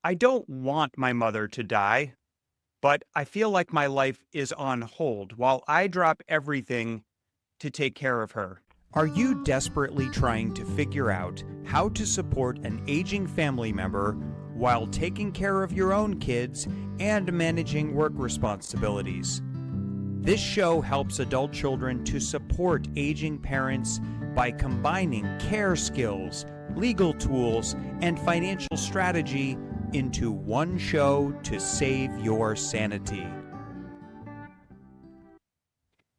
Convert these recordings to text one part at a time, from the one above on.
I don't want my mother to die, but I feel like my life is on hold while I drop everything to take care of her. Are you desperately trying to figure out how to support an aging family member while taking care of your own kids and managing work responsibilities? This show helps adult children to support aging parents by combining care skills, legal tools, and financial strategy into one show to save your sanity.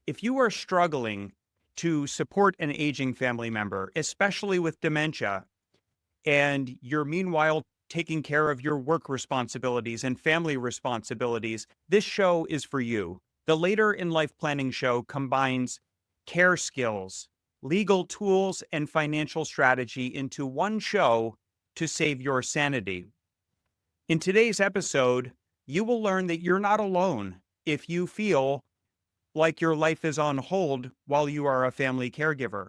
If you are struggling to support an aging family member, especially with dementia, and you're meanwhile taking care of your work responsibilities and family responsibilities, this show is for you. The Later in Life Planning Show combines care skills, legal tools, and financial strategy into one show to save your sanity. In today's episode, you will learn that you're not alone if you feel like your life is on hold while you are a family caregiver.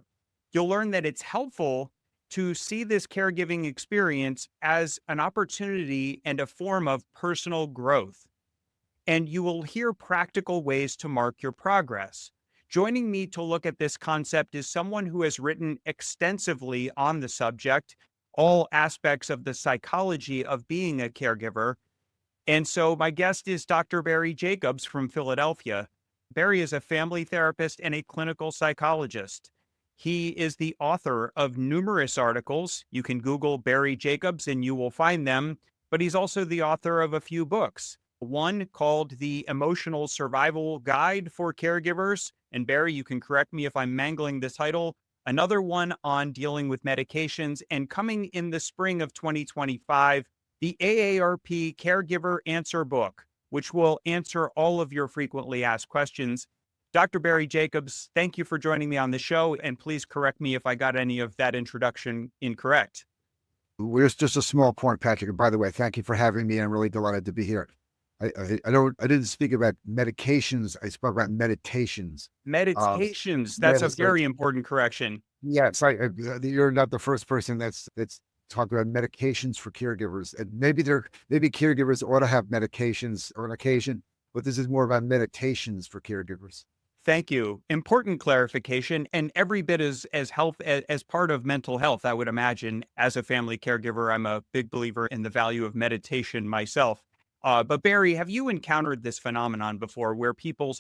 You'll learn that it's helpful to see this caregiving experience as an opportunity and a form of personal growth. And you will hear practical ways to mark your progress. Joining me to look at this concept is someone who has written extensively on the subject, all aspects of the psychology of being a caregiver. And so my guest is Dr. Barry Jacobs from Philadelphia. Barry is a family therapist and a clinical psychologist. He is the author of numerous articles. You can Google Barry Jacobs and you will find them, but he's also the author of a few books. One called The Emotional Survival Guide for Caregivers. And Barry, you can correct me if I'm mangling the title. Another one on dealing with medications. And coming in the spring of 2025, the AARP Caregiver Answer Book, which will answer all of your frequently asked questions. Dr. Barry Jacobs, thank you for joining me on the show, and please correct me if I got any of that introduction incorrect. There's just a small point, Patrick. And by the way, thank you for having me. I'm really delighted to be here. I didn't speak about medications. I spoke about meditations. Meditations, that's a Yes, very important correction. yes. You're not the first person that's talked about medications for caregivers, and maybe caregivers ought to have medications on occasion, but this is more about meditations for caregivers. Thank you. Important clarification, and every bit as health as part of mental health, I would imagine. As a family caregiver, I'm a big believer in the value of meditation myself. But Barry, have you encountered this phenomenon before where people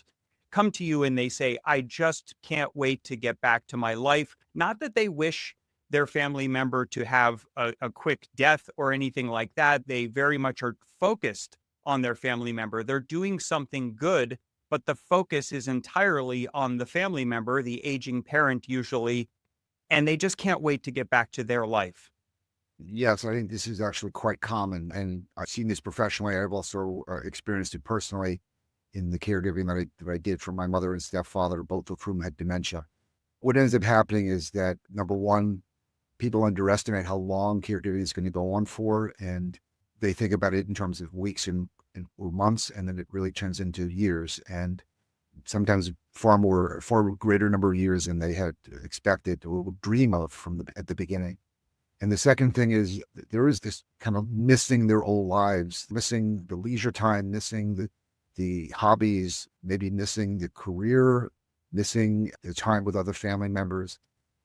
come to you and they say, I just can't wait to get back to my life? Not that they wish their family member to have a quick death or anything like that. They very much are focused on their family member. They're doing something good, but the focus is entirely on the family member, the aging parent usually, and they just can't wait to get back to their life. Yes, I think this is actually quite common, and I've seen this professionally. I've also experienced it personally in the caregiving that I did for my mother and stepfather, both of whom had dementia. What ends up happening is that, number one, people underestimate how long caregiving is going to go on for, and they think about it in terms of weeks or months, and then it really turns into years, and sometimes far greater number of years than they had expected or dream of at the beginning. And the second thing is there is this kind of missing their old lives, missing the leisure time, missing the hobbies, maybe missing the career, missing the time with other family members.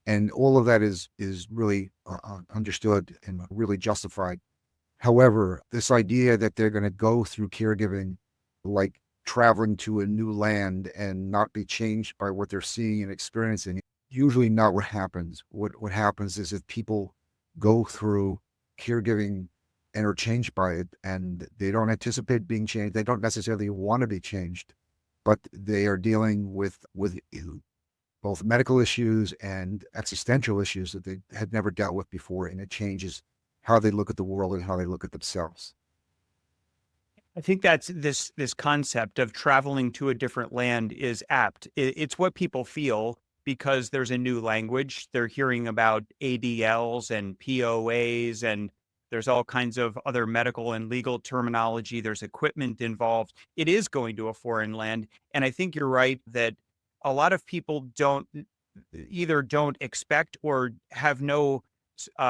And all of that is really understood and really justified. However, this idea that they're going to go through caregiving like traveling to a new land and not be changed by what they're seeing and experiencing, usually not what happens. What happens is if people go through caregiving and are changed by it, and they don't anticipate being changed, they don't necessarily want to be changed, but they are dealing with both medical issues and existential issues that they had never dealt with before, and it changes how they look at the world and how they look at themselves. I think that's this concept of traveling to a different land is apt. It's what people feel because there's a new language. They're hearing about ADLs and POAs, and there's all kinds of other medical and legal terminology. There's equipment involved. It is going to a foreign land. And I think you're right that a lot of people don't expect or have no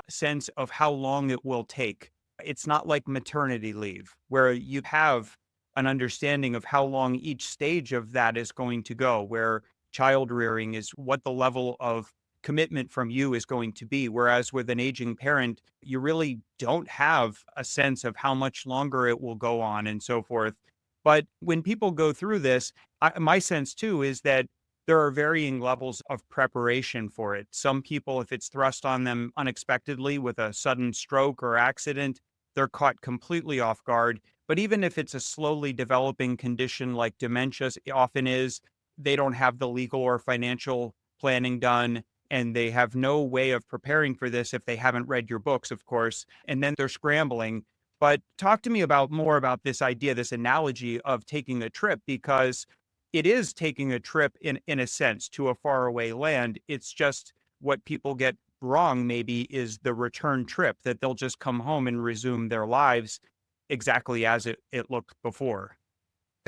sense of how long it will take. It's not like maternity leave where you have an understanding of how long each stage of that is going to go, where child rearing is what the level of commitment from you is going to be. Whereas with an aging parent, you really don't have a sense of how much longer it will go on and so forth. But when people go through this, my sense too is that there are varying levels of preparation for it. Some people, if it's thrust on them unexpectedly with a sudden stroke or accident, they're caught completely off guard. But even if it's a slowly developing condition like dementia often is, they don't have the legal or financial planning done. And they have no way of preparing for this if they haven't read your books, of course. And then they're scrambling. But talk to me about more about this idea, this analogy of taking a trip, because it is taking a trip in a sense to a faraway land. It's just what people get wrong maybe is the return trip, that they'll just come home and resume their lives exactly as it looked before.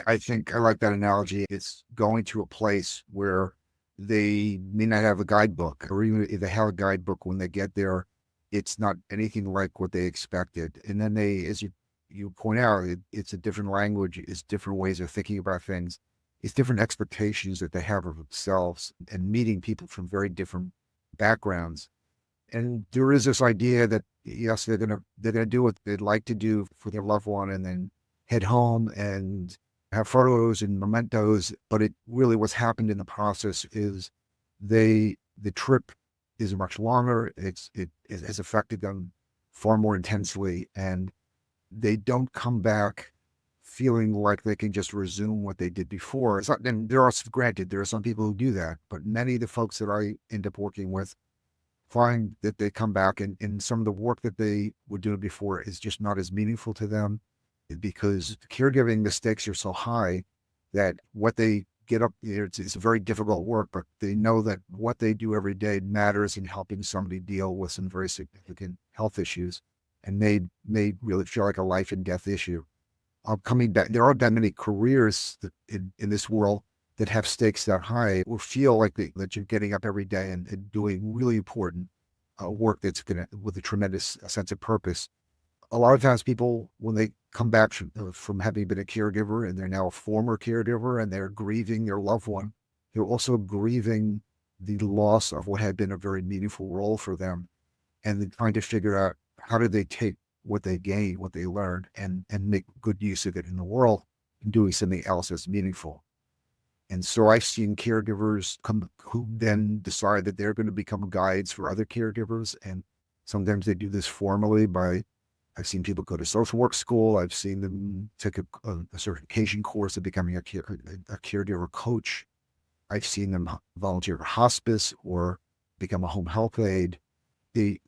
I think I like that analogy. It's going to a place where they may not have a guidebook, or even if they have a guidebook when they get there, it's not anything like what they expected. And then they, as you point out, it's a different language, it's different ways of thinking about things, it's different expectations that they have of themselves, and meeting people from very different backgrounds. And there is this idea that yes, they're gonna do what they'd like to do for their loved one, and then head home and have photos and mementos. But it really, what's happened in the process is the trip is much longer. It has affected them far more intensely, and they don't come back feeling like they can just resume what they did before. It's not, and there are, granted, there are some people who do that, but many of the folks that I end up working with find that they come back, and some of the work that they were doing before is just not as meaningful to them, because caregiving, the stakes are so high that what they get up, it's a very difficult work, but they know that what they do every day matters in helping somebody deal with some very significant health issues, and may really feel like a life and death issue. Coming back, there aren't that many careers that in this world that have stakes that high, or feel like that you're getting up every day and doing really important work that's with a tremendous sense of purpose. A lot of times people, when they come back from having been a caregiver, and they're now a former caregiver, and they're grieving their loved one, they're also grieving the loss of what had been a very meaningful role for them. And they're trying to figure out, how do they take what they gained, what they learned, and make good use of it in the world, and doing something else that's meaningful. And so I've seen caregivers come who then decide that they're going to become guides for other caregivers. And sometimes they do this formally by, I've seen people go to social work school. I've seen them take a certification course of becoming a caregiver coach. I've seen them volunteer for hospice or become a home health aide. They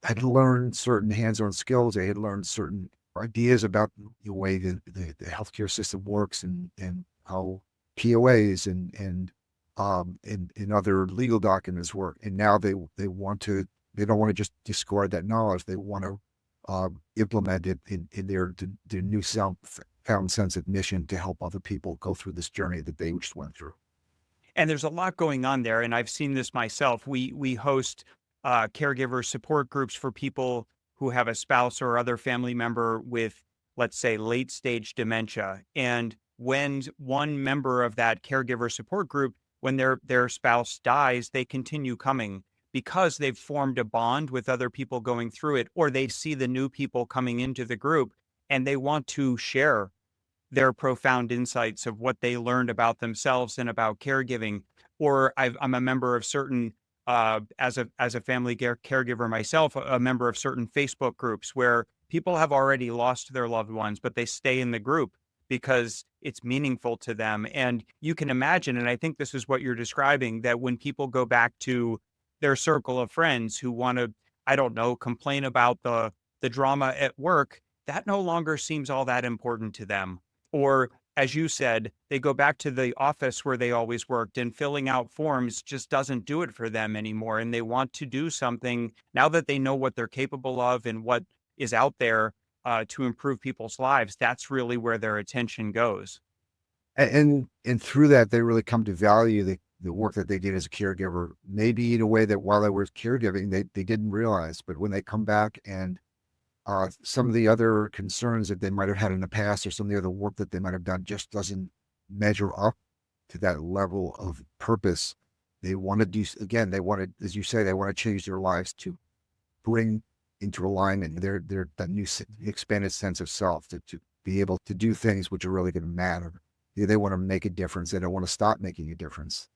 had learned certain hands-on skills. They had learned certain ideas about the way the healthcare system works, and how POAs and other legal documents work. And now they don't want to just discard that knowledge. They want to implement it in their new found sense of mission to help other people go through this journey that they just went through. And there's a lot going on there, and I've seen this myself. We host caregiver support groups for people who have a spouse or other family member with, let's say, late stage dementia. And when one member of that caregiver support group, when their spouse dies, they continue coming because they've formed a bond with other people going through it, or they see the new people coming into the group and they want to share their profound insights of what they learned about themselves and about caregiving. Or I'm a member of certain, as a family caregiver myself, a member of certain Facebook groups where people have already lost their loved ones, but they stay in the group because it's meaningful to them. And you can imagine, and I think this is what you're describing, that when people go back to their circle of friends who want to, I don't know, complain about the drama at work, that no longer seems all that important to them. Or, as you said, they go back to the office where they always worked, and filling out forms just doesn't do it for them anymore. And they want to do something now that they know what they're capable of and what is out there to improve people's lives. That's really where their attention goes. And through that, they really come to value the work that they did as a caregiver, maybe in a way that while they were caregiving, they didn't realize. But when they come back and Some of the other concerns that they might have had in the past or some of the other work that they might have done just doesn't measure up to that level of purpose. They want to do, again, they want to, as you say, they want to change their lives to bring into alignment their that new expanded sense of self to be able to do things which are really going to matter. They want to make a difference. They don't want to stop making a difference.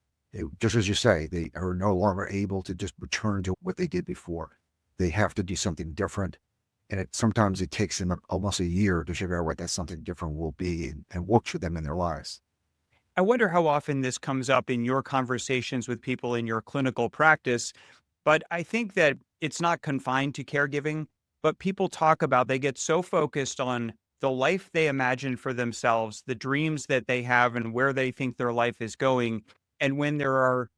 Just as you say, they are no longer able to just return to what they did before. They have to do something different. And sometimes it takes them almost a year to figure out what that something different will be and work for them in their lives. I wonder how often this comes up in your conversations with people in your clinical practice, but I think that it's not confined to caregiving, but people talk about they get so focused on the life they imagine for themselves, the dreams that they have, and where they think their life is going. And when there are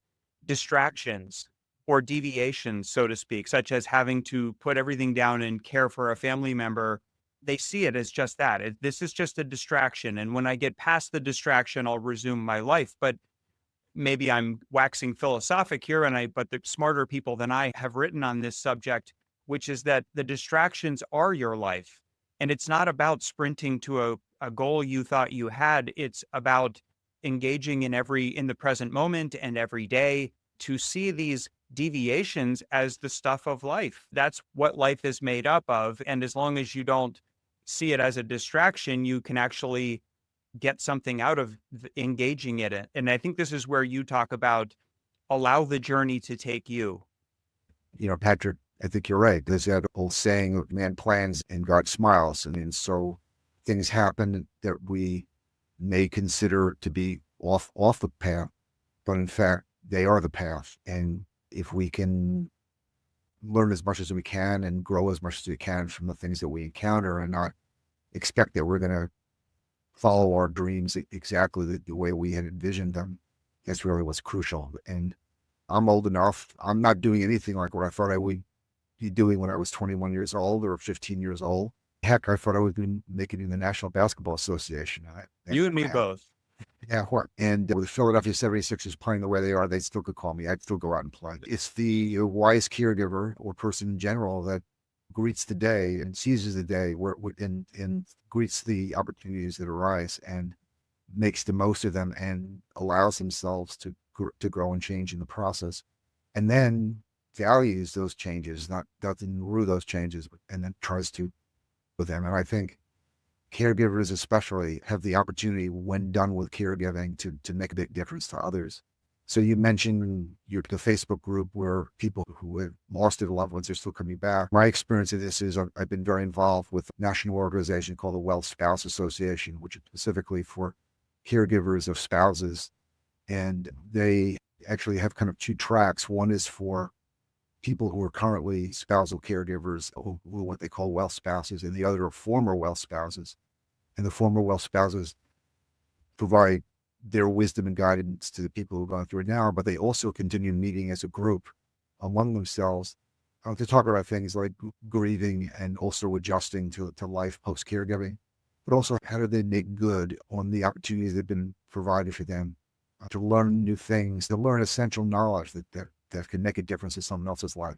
distractions or deviations, so to speak, such as having to put everything down and care for a family member, they see it as just that. This is just a distraction. And when I get past the distraction, I'll resume my life. But maybe I'm waxing philosophic here, but the smarter people than I have written on this subject, which is that the distractions are your life. And it's not about sprinting to a goal you thought you had. It's about engaging in the present moment and every day to see these deviations as the stuff of life. That's what life is made up of. And as long as you don't see it as a distraction, you can actually get something out of engaging in it. And I think this is where you talk about allow the journey to take you. Patrick, I think you're right. There's that old saying of man plans and God smiles. And so things happen that we may consider to be off the path, but in fact, they are the path. And if we can learn as much as we can and grow as much as we can from the things that we encounter and not expect that we're going to follow our dreams exactly the way we had envisioned them, that's really what's crucial. And I'm old enough. I'm not doing anything like what I thought I would be doing when I was 21 years old or 15 years old. Heck, I thought I would be making it in the National Basketball Association. You and me both. Yeah, what? And with the Philadelphia 76ers playing the way they are, they still could call me. I'd still go out and play. It's the wise caregiver or person in general that greets the day and seizes the day and greets the opportunities that arise and makes the most of them and allows themselves to grow and change in the process. And then values those changes, not doesn't rue those changes, and then tries to with them. And I think caregivers especially have the opportunity when done with caregiving to make a big difference to others. So you mentioned the Facebook group where people who have lost their loved ones are still coming back. My experience of this is I've been very involved with a national organization called the Well Spouse Association, which is specifically for caregivers of spouses. And they actually have kind of two tracks. One is for people who are currently spousal caregivers, who what they call well spouses, and the other are former well spouses. And the former well spouses provide their wisdom and guidance to the people who are going through it now, but they also continue meeting as a group among themselves to talk about things like grieving and also adjusting to life post-caregiving, but also how do they make good on the opportunities that have been provided for them to learn new things, to learn essential knowledge that can make a difference in someone else's life.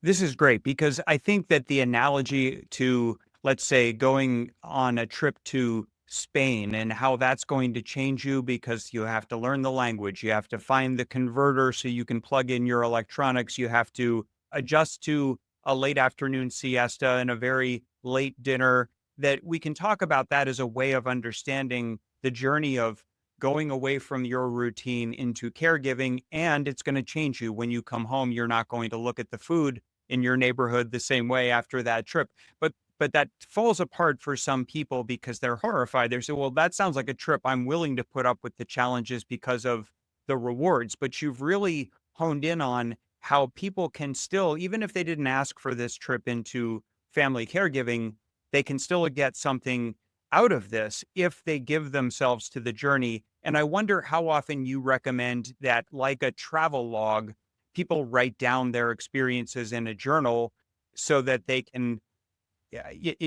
This is great because I think that the analogy to, let's say, going on a trip to Spain and how that's going to change you because you have to learn the language, you have to find the converter so you can plug in your electronics, you have to adjust to a late afternoon siesta and a very late dinner, that we can talk about that as a way of understanding the journey of going away from your routine into caregiving. And it's going to change you when you come home. You're not going to look at the food in your neighborhood the same way after that trip. But that falls apart for some people because they're horrified. They say, well, that sounds like a trip. I'm willing to put up with the challenges because of the rewards. But you've really honed in on how people can still, even if they didn't ask for this trip into family caregiving, they can still get something out of this if they give themselves to the journey. And I wonder how often you recommend that, like a travel log, people write down their experiences in a journal so that they can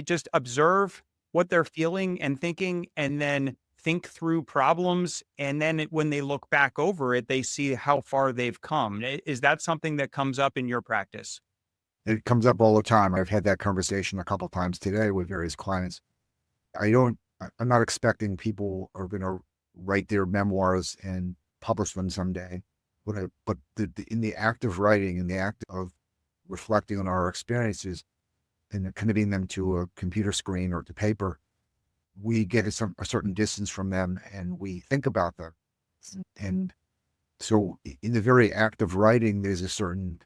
just observe what they're feeling and thinking, and then think through problems. And then when they look back over it, they see how far they've come. Is that something that comes up in your practice? It comes up all the time. I've had that conversation a couple times today with various clients. I'm not expecting people are going to write their memoirs and publish them someday. But in the act of writing, in the act of reflecting on our experiences and committing them to a computer screen or to paper, we get a certain distance from them and we think about them. And so in the very act of writing, there's a certain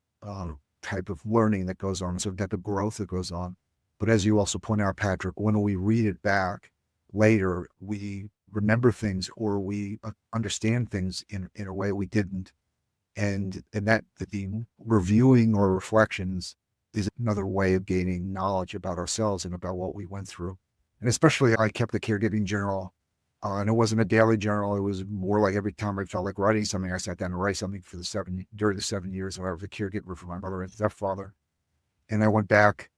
type of learning that goes on, some type of growth that goes on. But as you also point out, Patrick, when we read it back later, we remember things or we understand things in a way we didn't. And that the reviewing or reflections is another way of gaining knowledge about ourselves and about what we went through. And especially I kept the caregiving journal, and it wasn't a daily journal. It was more like every time I felt like writing something, I sat down and write something during the 7 years I was a caregiver for my mother and stepfather. And I went back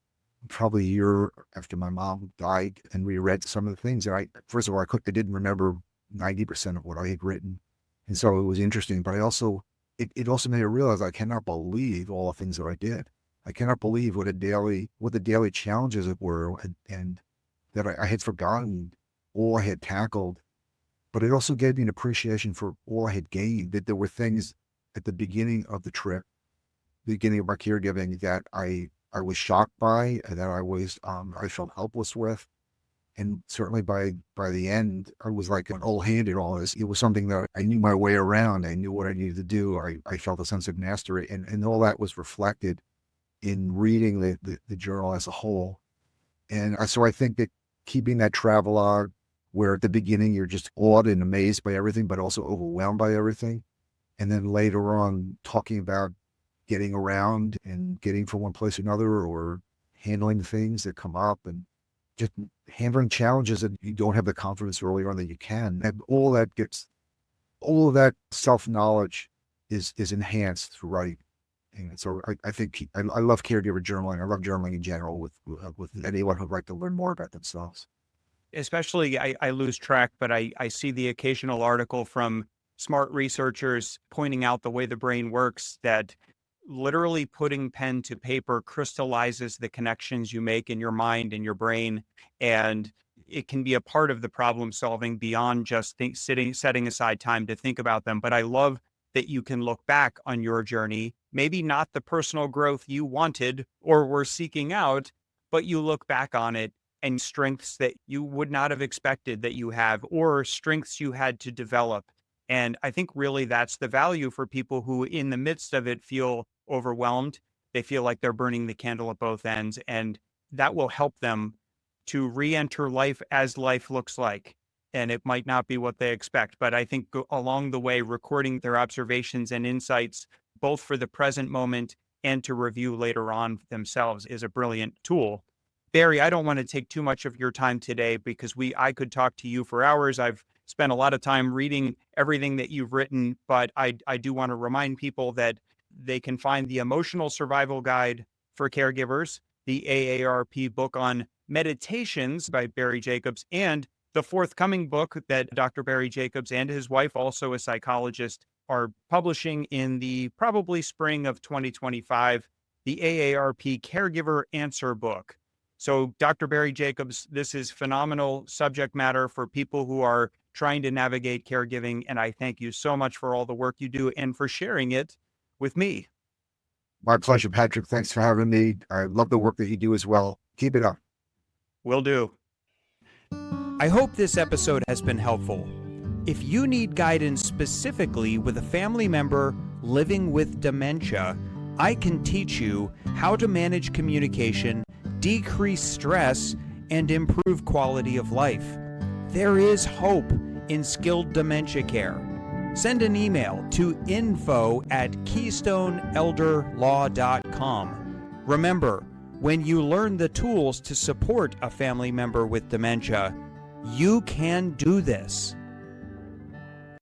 probably a year after my mom died and reread some of the things. And first of all, I didn't remember 90% of what I had written. And so it was interesting, but it also made me realize I cannot believe all the things that I did. I cannot believe what the daily challenges were and that I had forgotten all I had tackled. But it also gave me an appreciation for all I had gained, that there were things at the beginning of the trip, beginning of my caregiving, that I was shocked by, that I felt helpless with. And certainly by the end, I was like an old hand at all this. It was something that I knew my way around. I knew what I needed to do. I felt a sense of mastery, and all that was reflected in reading the journal as a whole. And so I think that keeping that travelogue, where at the beginning you're just awed and amazed by everything, but also overwhelmed by everything. And then later on talking about getting around and getting from one place to another, or handling things that come up, and just handling challenges that you don't have the confidence earlier on that you can. And all of that self-knowledge is enhanced through writing. And so I think I love caregiver journaling. I love journaling in general with anyone who'd like to learn more about themselves. Especially, I lose track, but I see the occasional article from smart researchers pointing out the way the brain works, that literally putting pen to paper crystallizes the connections you make in your mind and your brain. And it can be a part of the problem solving beyond just setting aside time to think about them. But I love that you can look back on your journey, maybe not the personal growth you wanted or were seeking out, but you look back on it and strengths that you would not have expected that you have, or strengths you had to develop. And I think really that's the value for people who in the midst of it feel overwhelmed. They feel like they're burning the candle at both ends, and that will help them to re-enter life as life looks like. And it might not be what they expect, but I think along the way, recording their observations and insights, both for the present moment and to review later on themselves, is a brilliant tool. Barry, I don't want to take too much of your time today because I could talk to you for hours. I've spent a lot of time reading everything that you've written, but I do want to remind people that they can find the Emotional Survival Guide for Caregivers, the AARP book on meditations by Barry Jacobs, and the forthcoming book that Dr. Barry Jacobs and his wife, also a psychologist, are publishing in the probably spring of 2025, the AARP Caregiver Answer book. So Dr. Barry Jacobs, this is phenomenal subject matter for people who are trying to navigate caregiving. And I thank you so much for all the work you do and for sharing it with me. My pleasure, Patrick. Thanks for having me. I love the work that you do as well. Keep it up. Will do. I hope this episode has been helpful. If you need guidance specifically with a family member living with dementia, I can teach you how to manage communication, decrease stress, and improve quality of life. There is hope in skilled dementia care. Send an email to info@keystoneelderlaw.com. Remember, when you learn the tools to support a family member with dementia, you can do this.